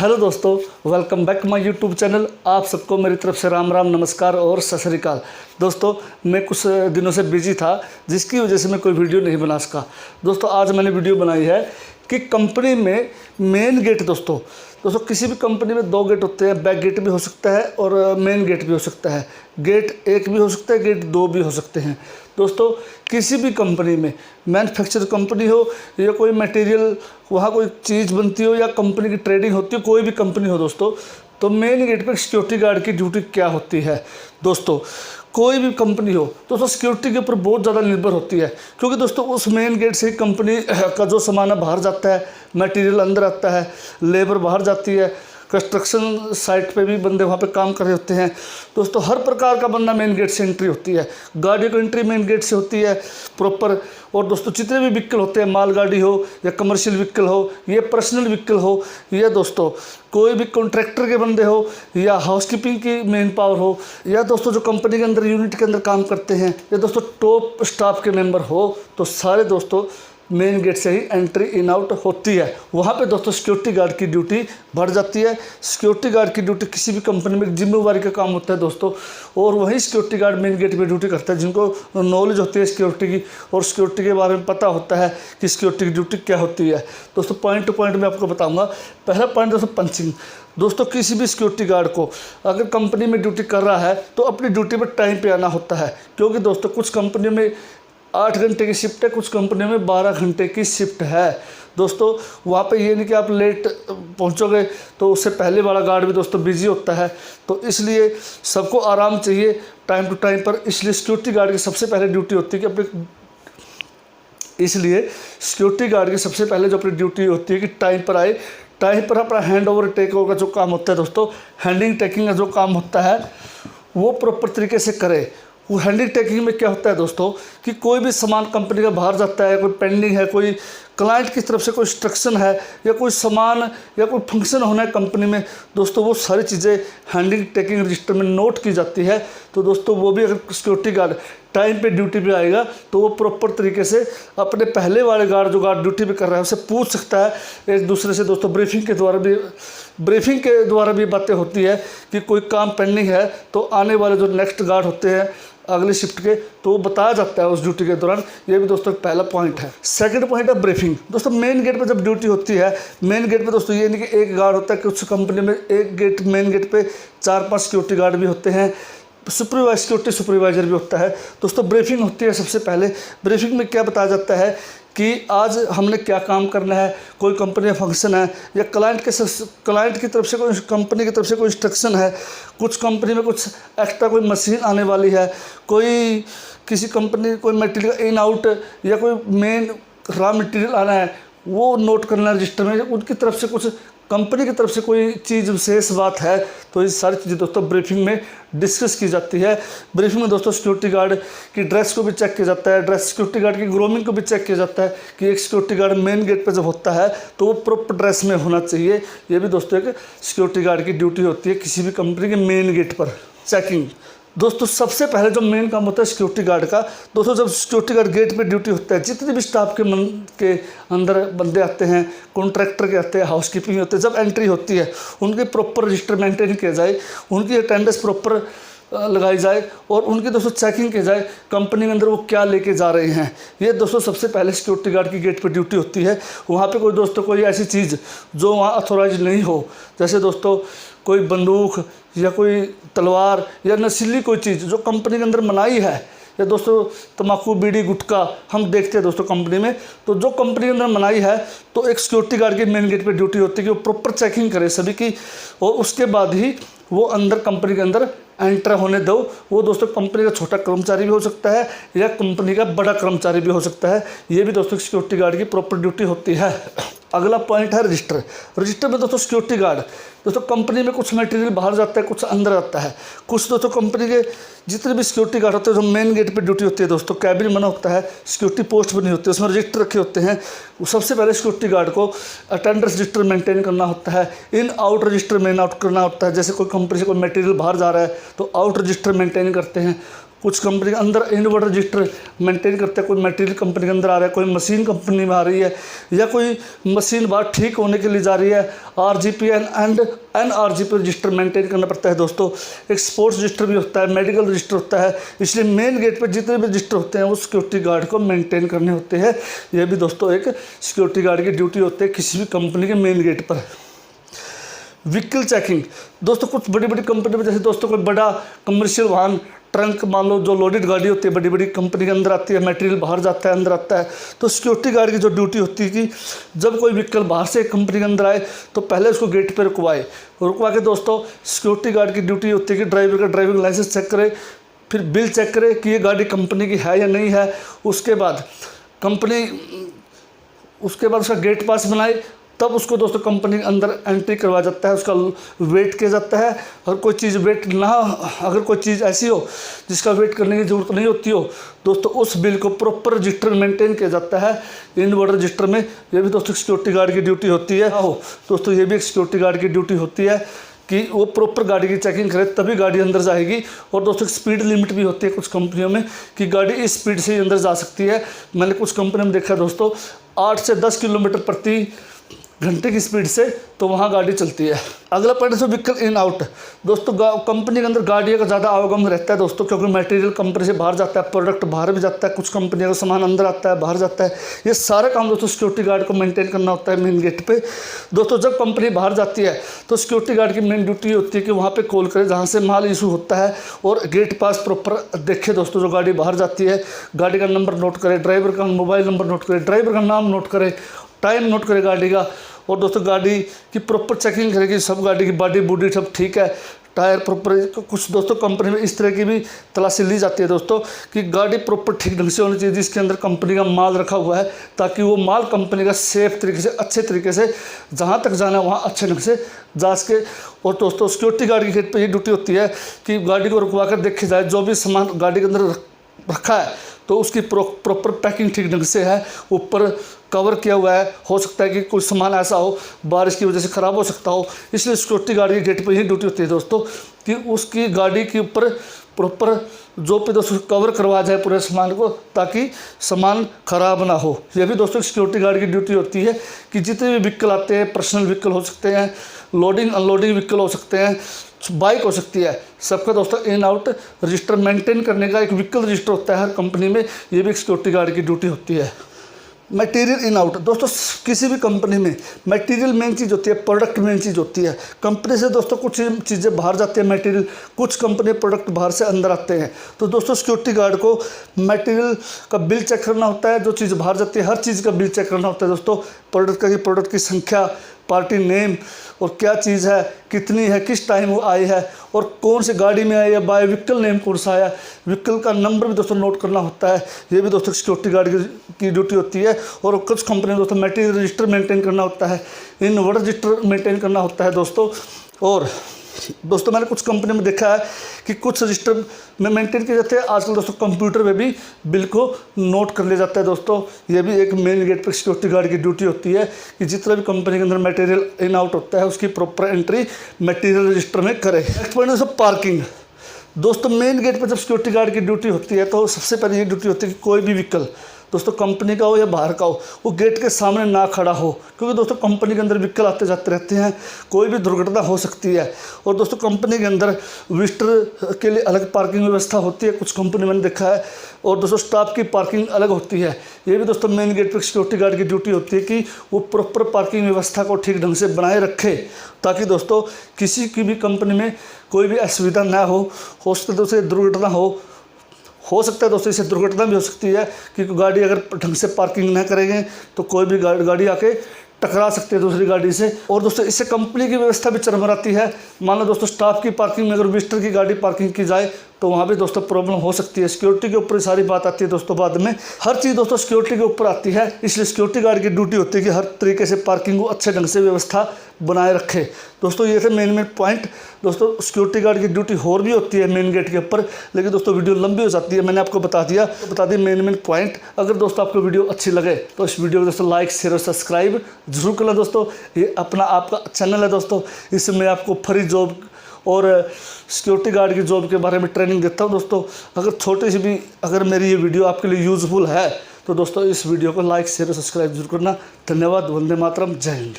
Hello दोस्तों, welcome back my YouTube channel. आप सबको मेरी तरफ से राम राम, नमस्कार और सत श्री अकाल। दोस्तों, मैं कुछ दिनों से बिजी था, जिसकी वजह से मैं कोई वीडियो नहीं बना सका। दोस्तों, आज मैंने वीडियो बनाई है कि कंपनी में मेन गेट। दोस्तों किसी भी कंपनी में दो गेट होते हैं, बैक गेट भी हो सकता है और मेन गेट भी हो सकता है। गेट एक भी हो सकता है, गेट दो भी हो सकते हैं। दोस्तों, किसी भी कंपनी में, मैन्युफैक्चर कंपनी हो या कोई मटेरियल वहाँ कोई चीज़ बनती हो या कंपनी की ट्रेडिंग होती हो, कोई भी कंपनी हो दोस्तों, तो मेन गेट पर सिक्योरिटी गार्ड की ड्यूटी क्या होती है। दोस्तों, कोई भी कंपनी हो दोस्तों, सिक्योरिटी के ऊपर बहुत ज़्यादा निर्भर होती है, क्योंकि दोस्तों उस मेन गेट से ही कंपनी का जो सामान है बाहर जाता है, मटेरियल अंदर आता है, लेबर बाहर जाती है, कंस्ट्रक्शन साइट पे भी बंदे वहाँ पे काम कर रहे होते हैं। दोस्तों, हर प्रकार का बंदा मेन गेट से एंट्री होती है। गाड़ियों की एंट्री मेन गेट से होती है प्रॉपर। और दोस्तों, जितने भी व्हीकल होते हैं, मालगाड़ी हो या कमर्शियल व्हीकल हो या पर्सनल व्हीकल हो, या दोस्तों कोई भी कॉन्ट्रैक्टर के बंदे हो या हाउसकीपिंग की मेन पावर हो, या दोस्तों जो कंपनी के अंदर यूनिट के अंदर काम करते हैं, या दोस्तों टॉप स्टाफ के मेंबर हो, तो सारे दोस्तों मेन गेट से ही एंट्री इन आउट होती है। वहाँ पे दोस्तों सिक्योरिटी गार्ड की ड्यूटी बढ़ जाती है। सिक्योरिटी गार्ड की ड्यूटी किसी भी कंपनी में जिम्मेवारी का काम होता है दोस्तों, और वही सिक्योरिटी गार्ड मेन गेट पे ड्यूटी करता है, जिनको नॉलेज होती है सिक्योरिटी की और सिक्योरिटी के बारे में पता होता है कि सिक्योरिटी की ड्यूटी क्या होती है। दोस्तों, पॉइंट टू पॉइंट मैं आपको बताऊँगा। पहला पॉइंट दोस्तों, पंचिंग। दोस्तों, किसी भी सिक्योरिटी गार्ड को अगर कंपनी में ड्यूटी कर रहा है तो अपनी ड्यूटी पर टाइम पे आना होता है, क्योंकि दोस्तों कुछ कंपनियों में 8 घंटे की शिफ्ट है, कुछ कंपनियों में 12 घंटे की शिफ्ट है। दोस्तों, वहाँ पे ये नहीं कि आप लेट पहुँचोगे तो उससे पहले वाला गार्ड भी दोस्तों बिजी होता है, तो इसलिए सबको आराम चाहिए टाइम टू टाइम पर। इसलिए सिक्योरिटी गार्ड की सबसे पहले ड्यूटी होती है कि अपने जो अपनी ड्यूटी होती है कि टाइम पर आए, टाइम पर अपना हैंड ओवर टेक ओवर का जो काम होता है दोस्तों, हैंडलिंग टेकिंग का जो काम होता है वो प्रॉपर तरीके से करे। वो हैंडलिंग टेकिंग में क्या होता है दोस्तों कि कोई भी सामान कंपनी का बाहर जाता है, कोई पेंडिंग है, कोई क्लाइंट की तरफ से कोई इंस्ट्रक्शन है, या कोई सामान या कोई फंक्शन होना है कंपनी में, दोस्तों वो सारी चीज़ें हैंडलिंग टेकिंग रजिस्टर में नोट की जाती है। तो दोस्तों, वो भी अगर सिक्योरिटी गार्ड टाइम पे ड्यूटी पे आएगा तो वो प्रॉपर तरीके से अपने पहले वाले गार्ड जो गार्ड ड्यूटी पे कर रहा है उससे पूछ सकता है एक दूसरे से। दोस्तों, ब्रीफिंग के द्वारा भी बातें होती है कि कोई काम पेंडिंग है तो आने वाले जो नेक्स्ट गार्ड होते हैं अगली शिफ्ट के, तो वो बताया जाता है उस ड्यूटी के दौरान। ये भी दोस्तों पहला पॉइंट है। सेकंड पॉइंट है ब्रीफिंग। दोस्तों, मेन गेट पे जब ड्यूटी होती है, मेन गेट पे दोस्तों ये नहीं कि एक गार्ड होता है, कुछ कंपनी में मेन गेट पे 4-5 सिक्योरिटी गार्ड भी होते हैं, सिक्योरिटी सुपरवाइजर भी होता है। दोस्तों, ब्रीफिंग होती है सबसे पहले। ब्रीफिंग में क्या बताया जाता है कि आज हमने क्या काम करना है, कोई कंपनी में फंक्शन है या क्लाइंट की तरफ से कोई कंपनी की तरफ से कोई इंस्ट्रक्शन है, कुछ कंपनी में कुछ एक्स्ट्रा कोई मशीन आने वाली है, कोई किसी कंपनी कोई मटेरियल इन आउट या कोई मेन रॉ मटेरियल आना है, वो नोट करना रजिस्टर में। उनकी तरफ से कुछ कंपनी की तरफ से कोई चीज़ विशेष बात है, तो ये सारी चीज़ें दोस्तों ब्रीफिंग में डिस्कस की जाती है। ब्रीफिंग में दोस्तों सिक्योरिटी गार्ड की ड्रेस को भी चेक किया जाता है, सिक्योरिटी गार्ड की ग्रूमिंग को भी चेक किया जाता है कि एक सिक्योरिटी गार्ड मेन गेट पर जब होता है तो वो प्रॉपर ड्रेस में होना चाहिए। ये भी दोस्तों एक सिक्योरिटी गार्ड की ड्यूटी होती है किसी भी कंपनी के मेन गेट पर। चेकिंग। दोस्तों, सबसे पहले जो मेन काम होता है सिक्योरिटी गार्ड का, दोस्तों जब सिक्योरिटी गार्ड गेट पे ड्यूटी होता है, जितने भी स्टाफ के अंदर बंदे आते हैं, कॉन्ट्रैक्टर के आते हैं, हाउसकीपिंग होते हैं, जब एंट्री होती है उनके प्रॉपर रजिस्टर मेंटेन किया जाए, उनकी अटेंडेंस प्रॉपर लगाई जाए और उनकी दोस्तों चेकिंग की जाए कंपनी के अंदर वो क्या लेके जा रहे हैं। ये दोस्तों सबसे पहले सिक्योरिटी गार्ड की गेट पर ड्यूटी होती है। वहाँ पे कोई दोस्तों कोई ऐसी चीज़ जो वहाँ अथोराइज नहीं हो, जैसे दोस्तों कोई बंदूक या कोई तलवार या नशीली कोई चीज़ जो कंपनी के अंदर मनाही है, या दोस्तों तम्बाकू बीड़ी गुटखा हम देखते हैं दोस्तों कंपनी में, तो जो कंपनी के अंदर मनाही है तो एक सिक्योरिटी गार्ड की मेन गेट पे ड्यूटी होती है कि वो प्रॉपर चेकिंग करे सभी की, और उसके बाद ही वो अंदर कंपनी के अंदर एंटर होने दो। वो दोस्तों कंपनी का छोटा कर्मचारी भी हो सकता है या कंपनी का बड़ा कर्मचारी भी हो सकता है। ये भी दोस्तों सिक्योरिटी गार्ड की प्रॉपर ड्यूटी होती है। अगला पॉइंट है रजिस्टर। रजिस्टर में दोस्तों सिक्योरिटी गार्ड दोस्तों कंपनी में कुछ मटेरियल बाहर जाता है, कुछ अंदर आता है। कुछ दोस्तों कंपनी के जितने भी सिक्योरिटी गार्ड होते हैं जो मेन गेट पे ड्यूटी होती है दोस्तों, कैबिन बना होता है, सिक्योरिटी पोस्ट बनी होती है, उसमें रजिस्टर रखे होते हैं। सबसे पहले सिक्योरिटी गार्ड को अटेंडेंस रजिस्टर मेंटेन करना होता है, in out register main out करना होता है। जैसे कोई कंपनी से कोई मटेरियल बाहर जा रहा है तो आउट रजिस्टर मेंटेन करते हैं, कुछ कंपनी के अंदर इनवर्टर रजिस्टर मेंटेन करते हैं, कोई मटेरियल कंपनी के अंदर आ रहा है, कोई मशीन कंपनी में आ रही है, या कोई मशीन बाहर ठीक होने के लिए जा रही है, RGP and NRGP register maintain करना पड़ता है दोस्तों। एक स्पोर्ट्स रजिस्टर भी होता है, मेडिकल रजिस्टर होता है, इसलिए मेन गेट पर जितने भी रजिस्टर होते हैं वो सिक्योरिटी गार्ड को मेंटेन करने होते हैं। यह भी दोस्तों एक सिक्योरिटी गार्ड की ड्यूटी होती है किसी भी कंपनी के मेन गेट पर। व्हीकल चेकिंग दोस्तों, कुछ बड़ी बड़ी कंपनी में जैसे दोस्तों कोई बड़ा कमर्शियल वाहन, ट्रंक मान लो, जो लोडेड गाड़ी होती है बड़ी बड़ी कंपनी के अंदर आती है, मटेरियल बाहर जाता है अंदर आता है, तो सिक्योरिटी गार्ड की जो ड्यूटी होती है कि जब कोई व्हीकल बाहर से कंपनी के अंदर आए तो पहले उसको गेट पर रुकवा के दोस्तों सिक्योरिटी गार्ड की ड्यूटी होती है कि ड्राइवर का ड्राइविंग लाइसेंस चेक करे, फिर बिल चेक करे कि ये गाड़ी कंपनी की है या नहीं है, उसके बाद उसका गेट पास बनाए, तब उसको दोस्तों कंपनी के अंदर एंट्री करवाया जाता है, उसका वेट किया जाता है। अगर कोई चीज़ अगर कोई चीज़ ऐसी हो जिसका वेट करने की ज़रूरत नहीं होती हो दोस्तों, उस बिल को प्रॉपर रजिस्टर मेंटेन किया जाता है इनवर्टर रजिस्टर में। ये भी दोस्तों सिक्योरिटी गार्ड की ड्यूटी होती है। दोस्तों ये भी एक सिक्योरिटी गार्ड की ड्यूटी होती है कि वो प्रॉपर गाड़ी की चेकिंग करे तभी गाड़ी अंदर जाएगी। और दोस्तों स्पीड लिमिट भी होती है कुछ कंपनियों में कि गाड़ी इस स्पीड से ही अंदर जा सकती है। मैंने कुछ कंपनी में देखा दोस्तों 8 से 10 किलोमीटर प्रति घंटे की स्पीड से तो वहाँ गाड़ी चलती है। अगला पॉइंट है व्हीकल इन आउट। दोस्तों कंपनी के अंदर गाड़ियों का ज़्यादा आवागमन रहता है दोस्तों, क्योंकि मटेरियल कंपनी से बाहर जाता है, प्रोडक्ट बाहर भी जाता है, कुछ कंपनियों का सामान अंदर आता है बाहर जाता है। ये सारा काम दोस्तों सिक्योरिटी गार्ड को मेंटेन करना होता है मेन गेट पे। दोस्तों जब कंपनी बाहर जाती है तो सिक्योरिटी गार्ड की मेन ड्यूटी होती है कि वहाँ पर कॉल करे जहाँ से माल इशू होता है और गेट पास प्रॉपर देखे दोस्तों, जो गाड़ी बाहर जाती है गाड़ी का नंबर नोट करे, ड्राइवर का मोबाइल नंबर नोट करे, ड्राइवर का नाम नोट करे, टाइम नोट करे गाड़ी का, और दोस्तों गाड़ी की प्रॉपर चेकिंग करेगी, सब गाड़ी की बॉडी बूडी सब ठीक है, टायर प्रॉपर। कुछ दोस्तों कंपनी में इस तरह की भी तलाशी ली जाती है दोस्तों कि गाड़ी प्रॉपर ठीक ढंग से होनी चाहिए जिसके अंदर कंपनी का माल रखा हुआ है, ताकि वो माल कंपनी का सेफ तरीके से अच्छे तरीके से जहाँ तक जाना है वहाँ अच्छे ढंग से जा सके। और दोस्तों सिक्योरिटी गार्ड की गेट पर ये ड्यूटी होती है कि गाड़ी को रुकवा कर देखी जाए, जो भी सामान गाड़ी के अंदर रखा है तो उसकी प्रॉपर पैकिंग ठीक ढंग से है, ऊपर कवर किया हुआ है। हो सकता है कि कोई सामान ऐसा हो बारिश की वजह से ख़राब हो सकता हो, इसलिए सिक्योरिटी गार्ड की गेट पर यही ड्यूटी होती है दोस्तों कि उसकी गाड़ी के ऊपर प्रॉपर जो पे दोस्तों कवर करवा जाए पूरे सामान को, ताकि सामान ख़राब ना हो। यह भी दोस्तों सिक्योरिटी गार्ड की ड्यूटी होती है कि जितने भी व्हीकल आते हैं, पर्सनल व्हीकल हो सकते हैं, लोडिंग अनलोडिंग व्हीकल हो सकते हैं, बाइक हो सकती है, सबका दोस्तों इन आउट रजिस्टर मेंटेन करने का एक व्हीकल रजिस्टर होता है हर कंपनी में। ये भी एक सिक्योरिटी गार्ड की ड्यूटी होती है। मटेरियल इन आउट दोस्तों, किसी भी कंपनी में मटेरियल मेन चीज़ होती है, प्रोडक्ट मेन चीज़ होती है। कंपनी से दोस्तों कुछ चीज़ें बाहर जाती है मटेरियल, कुछ कंपनी प्रोडक्ट बाहर से अंदर आते हैं, तो दोस्तों सिक्योरिटी गार्ड को मटेरियल का बिल चेक करना होता है, जो चीज़ बाहर जाती है हर चीज़ का बिल चेक करना होता है दोस्तों। प्रोडक्ट की संख्या, पार्टी नेम और क्या चीज़ है, कितनी है, किस टाइम वो आई है और कौन सी गाड़ी में आई है, बाय व्हीकल नेम कौन सा आया, व्हीकल का नंबर भी दोस्तों नोट करना होता है। ये भी दोस्तों सिक्योरिटी गार्ड की ड्यूटी होती है। और कुछ कंपनी में दोस्तों मटेरियल रजिस्टर मेंटेन करना होता है, इनवर्टर रजिस्टर मेंटेन करना होता है दोस्तों। और दोस्तों मैंने कुछ कंपनी में देखा है कि कुछ रजिस्टर में मेंटेन किए जाते हैं, आजकल दोस्तों कंप्यूटर में भी बिल को नोट कर लिया जाता है दोस्तों। ये भी एक मेन गेट पर सिक्योरिटी गार्ड की ड्यूटी होती है कि जितना भी कंपनी के अंदर मटेरियल इन आउट होता है उसकी प्रॉपर एंट्री मटेरियल रजिस्टर में करे। नेक्स्ट पॉइंट है पार्किंग। दोस्तों मेन गेट पर जब सिक्योरिटी गार्ड की ड्यूटी होती है तो सबसे पहले ये ड्यूटी होती है कि कोई भी व्हीकल दोस्तों कंपनी का हो या बाहर का हो वो गेट के सामने ना खड़ा हो, क्योंकि दोस्तों कंपनी के अंदर व्हीकल आते जाते रहते हैं, कोई भी दुर्घटना हो सकती है। और दोस्तों कंपनी के अंदर विजिटर के लिए अलग पार्किंग व्यवस्था होती है, कुछ कंपनी मैंने देखा है। और दोस्तों स्टाफ की पार्किंग अलग होती है। ये भी दोस्तों मेन गेट पर सिक्योरिटी गार्ड की ड्यूटी होती है कि वो प्रॉपर पार्किंग व्यवस्था को ठीक ढंग से बनाए रखे, ताकि दोस्तों किसी की भी कंपनी में कोई भी असुविधा ना हो सकता है दोस्तों दुर्घटना हो सकता है दोस्तों इससे दुर्घटना भी हो सकती है, क्योंकि गाड़ी अगर ढंग से पार्किंग ना करेंगे तो कोई भी गाड़ी आके टकरा सकती है दूसरी गाड़ी से। और दोस्तों इससे कंपनी की व्यवस्था भी चरमराती है। मान लो दोस्तों स्टाफ की पार्किंग में अगर विजिटर की गाड़ी पार्किंग की जाए तो वहाँ भी दोस्तों प्रॉब्लम हो सकती है। सिक्योरिटी के ऊपर सारी बात आती है दोस्तों बाद में, हर चीज़ दोस्तों सिक्योरिटी के ऊपर आती है। इसलिए सिक्योरिटी गार्ड की ड्यूटी होती है कि हर तरीके से पार्किंग को अच्छे ढंग से व्यवस्था बनाए रखे। दोस्तों ये थे मेन पॉइंट। दोस्तों सिक्योरिटी गार्ड की ड्यूटी और भी होती है मेन गेट के ऊपर, लेकिन दोस्तों वीडियो लंबी हो जाती है, मैंने आपको बता दिया मेन पॉइंट। अगर दोस्तों आपको वीडियो अच्छी लगे तो इस वीडियो को दोस्तों लाइक शेयर और सब्सक्राइब जरूर करना दोस्तों। ये अपना आपका चैनल है दोस्तों, इसमें आपको फ्री जॉब और सिक्योरिटी गार्ड की जॉब के बारे में ट्रेनिंग देता हूँ दोस्तों। अगर छोटी सी भी अगर मेरी ये वीडियो आपके लिए यूज़फुल है तो दोस्तों इस वीडियो को लाइक शेयर और सब्सक्राइब जरूर करना। धन्यवाद। वंदे मातरम। जय हिंद।